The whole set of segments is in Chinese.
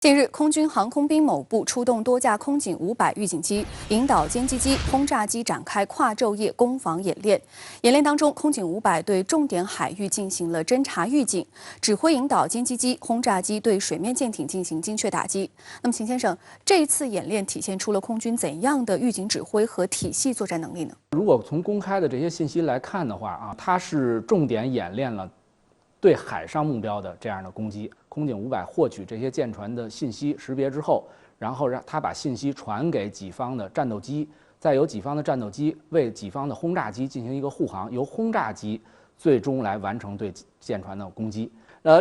近日，空军航空兵某部出动多架空警500预警机，引导歼击机、轰炸机展开跨昼夜攻防演练。演练当中，空警500对重点海域进行了侦察预警，指挥引导歼击机、轰炸机对水面舰艇进行精确打击。那么，秦先生，这一次演练体现出了空军怎样的预警指挥和体系作战能力呢？如果从公开的这些信息来看的话它是重点演练了对海上目标的这样的攻击。空警500获取这些舰船的信息识别之后，然后让他把信息传给己方的战斗机，再由己方的战斗机为己方的轰炸机进行一个护航，由轰炸机最终来完成对舰船的攻击。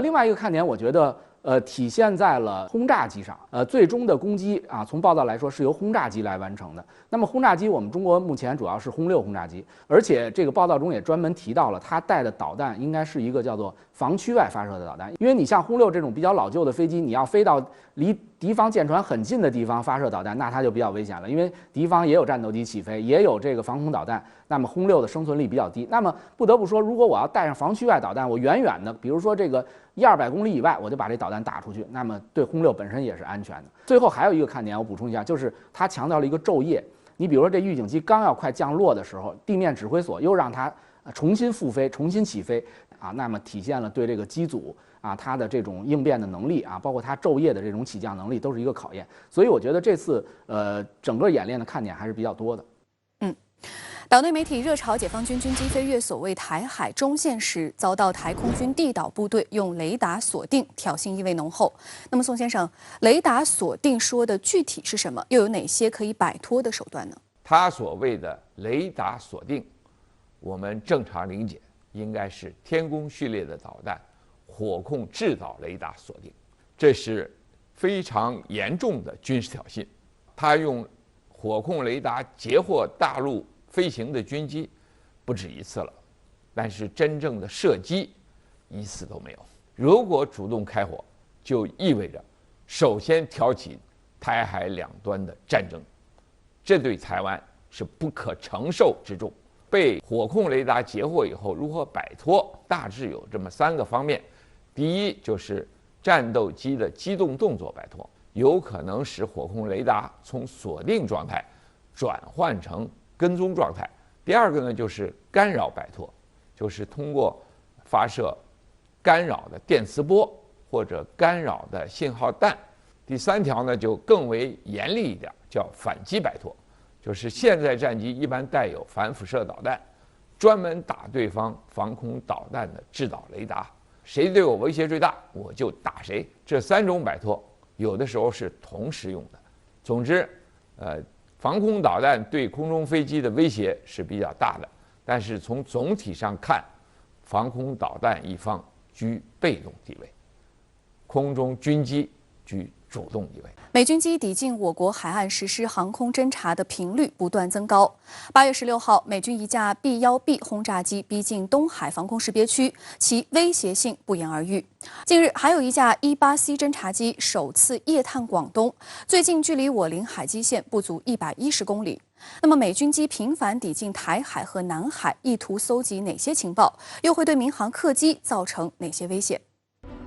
另外一个看点，我觉得体现在了轰炸机上。最终的攻击从报道来说是由轰炸机来完成的。那么轰炸机，我们中国目前主要是轰6轰炸机，而且这个报道中也专门提到了，它带的导弹应该是一个叫做防区外发射的导弹。因为你像轰6这种比较老旧的飞机，你要飞到离敌方舰船很近的地方发射导弹，那它就比较危险了，因为敌方也有战斗机起飞，也有这个防空导弹，那么轰6的生存力比较低。那么不得不说，如果我要带上防区外导弹，我远远的，比如说这个100-200公里以外，我就把这导弹打出去，那么对轰6本身也是安全的。最后还有一个看点，我补充一下，就是它强调了一个昼夜。你比如说这预警机刚要快降落的时候，地面指挥所又让它重新复飞、重新起飞那么体现了对这个机组它的这种应变的能力包括它昼夜的这种起降能力都是一个考验。所以我觉得这次整个演练的看点还是比较多的。岛内媒体热潮解放军军机飞越所谓台海中线时，遭到台空军地导部队用雷达锁定，挑衅意味浓厚。那么宋先生，雷达锁定说的具体是什么？又有哪些可以摆脱的手段呢？他所谓的雷达锁定，我们正常理解应该是天宫序列的导弹火控制导雷达锁定，这是非常严重的军事挑衅。他用火控雷达截获大陆飞行的军机不止一次了，但是真正的射击一次都没有。如果主动开火，就意味着首先挑起台海两端的战争，这对台湾是不可承受之重。被火控雷达截获以后，如何摆脱，大致有这么3个方面。第一，就是战斗机的机动动作摆脱，有可能使火控雷达从锁定状态转换成跟踪状态。第二个呢，就是干扰摆脱，就是通过发射干扰的电磁波或者干扰的信号弹。第3条呢，就更为严厉一点，叫反击摆脱，就是现在战机一般带有反辐射导弹，专门打对方防空导弹的制导雷达，谁对我威胁最大，我就打谁。这3种摆脱有的时候是同时用的。总之，防空导弹对空中飞机的威胁是比较大的，但是从总体上看，防空导弹一方居被动地位，空中军机居主动地位。美军机抵近我国海岸实施航空侦察的频率不断增高。8月16号，美军一架 B-1B 轰炸机逼近东海防空识别区，其威胁性不言而喻。近日，还有一架 E-8C 侦察机首次夜探广东，最近距离我领海基线不足110公里。那么，美军机频繁抵近台海和南海，意图搜集哪些情报？又会对民航客机造成哪些威胁？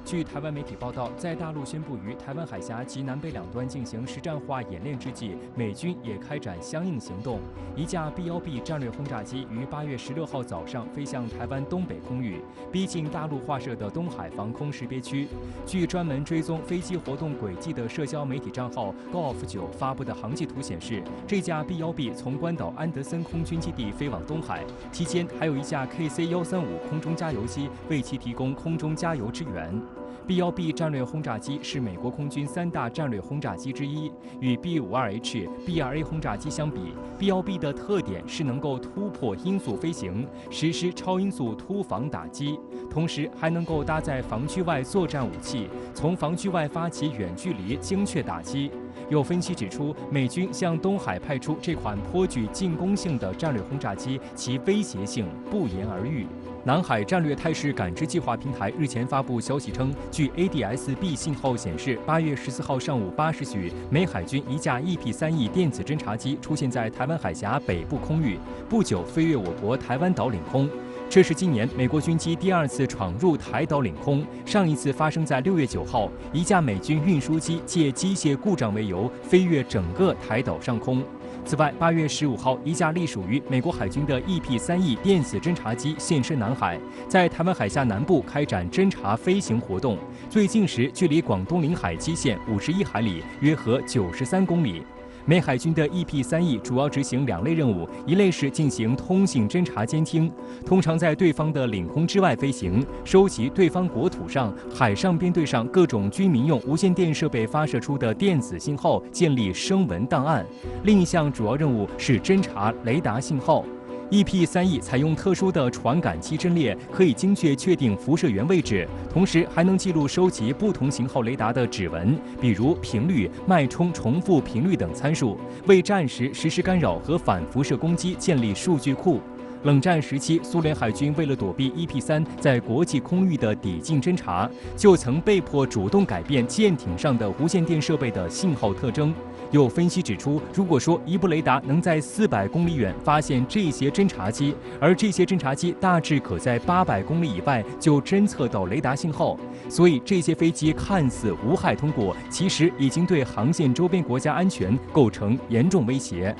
据台湾媒体报道，在大陆宣布于台湾海峡及南北两端进行实战化演练之际，美军也开展相应行动。一架 B-1B 战略轰炸机于8月16号早上飞向台湾东北空域，逼近大陆划设的东海防空识别区。据专门追踪飞机活动轨迹的社交媒体账号 Golf9 发布的航迹图显示，这架 B-1B 从关岛安德森空军基地飞往东海，期间还有一架 KC-135空中加油机为其提供空中加油支援。B-1B 战略轰炸机是美国空军3大战略轰炸机之一，与 B-52H、B-2A 轰炸机相比 ，B-1B 的特点是能够突破音速飞行，实施超音速突防打击，同时还能够搭载防区外作战武器，从防区外发起远距离精确打击。有分析指出，美军向东海派出这款颇具进攻性的战略轰炸机，其威胁性不言而喻。南海战略态势感知计划平台日前发布消息称，据 ADS-B 信号显示，8月14号上午8时许，美海军一架 EP-3E 电子侦察机出现在台湾海峡北部空域，不久飞越我国台湾岛领空。这是今年美国军机第2次闯入台岛领空，上一次发生在6月9号，一架美军运输机借机械故障为由飞越整个台岛上空。此外，8月15号，一架隶属于美国海军的 EP-3E 电子侦察机现身南海，在台湾海峡南部开展侦察飞行活动，最近时距离广东领海基线51海里，约合93公里。美海军的 EP-3E 主要执行2类任务，一类是进行通信侦察监听，通常在对方的领空之外飞行，收集对方国土上、海上编队上各种军民用无线电设备发射出的电子信号，建立声纹档案。另一项主要任务是侦察雷达信号。EP-3E 采用特殊的传感器阵列，可以精确确定辐射源位置，同时还能记录收集不同型号雷达的指纹，比如频率、脉冲重复频率等参数，为战时实施干扰和反辐射攻击建立数据库。冷战时期，苏联海军为了躲避 EP-3在国际空域的抵近侦察，就曾被迫主动改变舰艇上的无线电设备的信号特征。有分析指出，如果说一部雷达能在400公里远发现这些侦察机，而这些侦察机大致可在800公里以外就侦测到雷达信号，所以这些飞机看似无害通过，其实已经对航线周边国家安全构成严重威胁。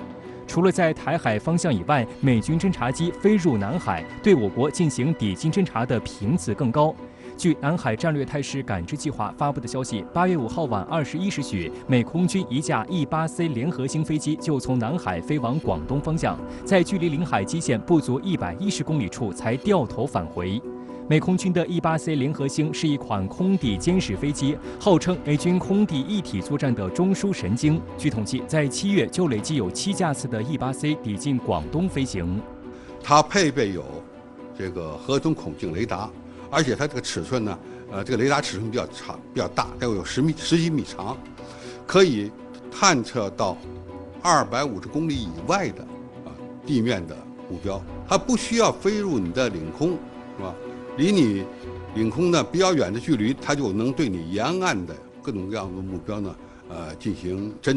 除了在台海方向以外，美军侦察机飞入南海，对我国进行抵近侦察的频次更高。据南海战略态势感知计划发布的消息，8月5号晚21时许，美空军一架 E-8C 联合星飞机就从南海飞往广东方向，在距离领海基线不足110公里处才掉头返回。美空军的 E-8C 联合星是一款空地监视飞机，号称美军空地一体作战的中枢神经。据统计，在7月就累计有7架次的 E-8C 抵近广东飞行。它配备有这个核通孔径雷达，而且它这个尺寸呢，这个雷达尺寸比较长、比较大，大概有10几米长，可以探测到250公里以外的地面的目标。它不需要飞入你的领空，是吧？离你领空呢比较远的距离，它就能对你沿岸的各种各样的目标呢，进行侦。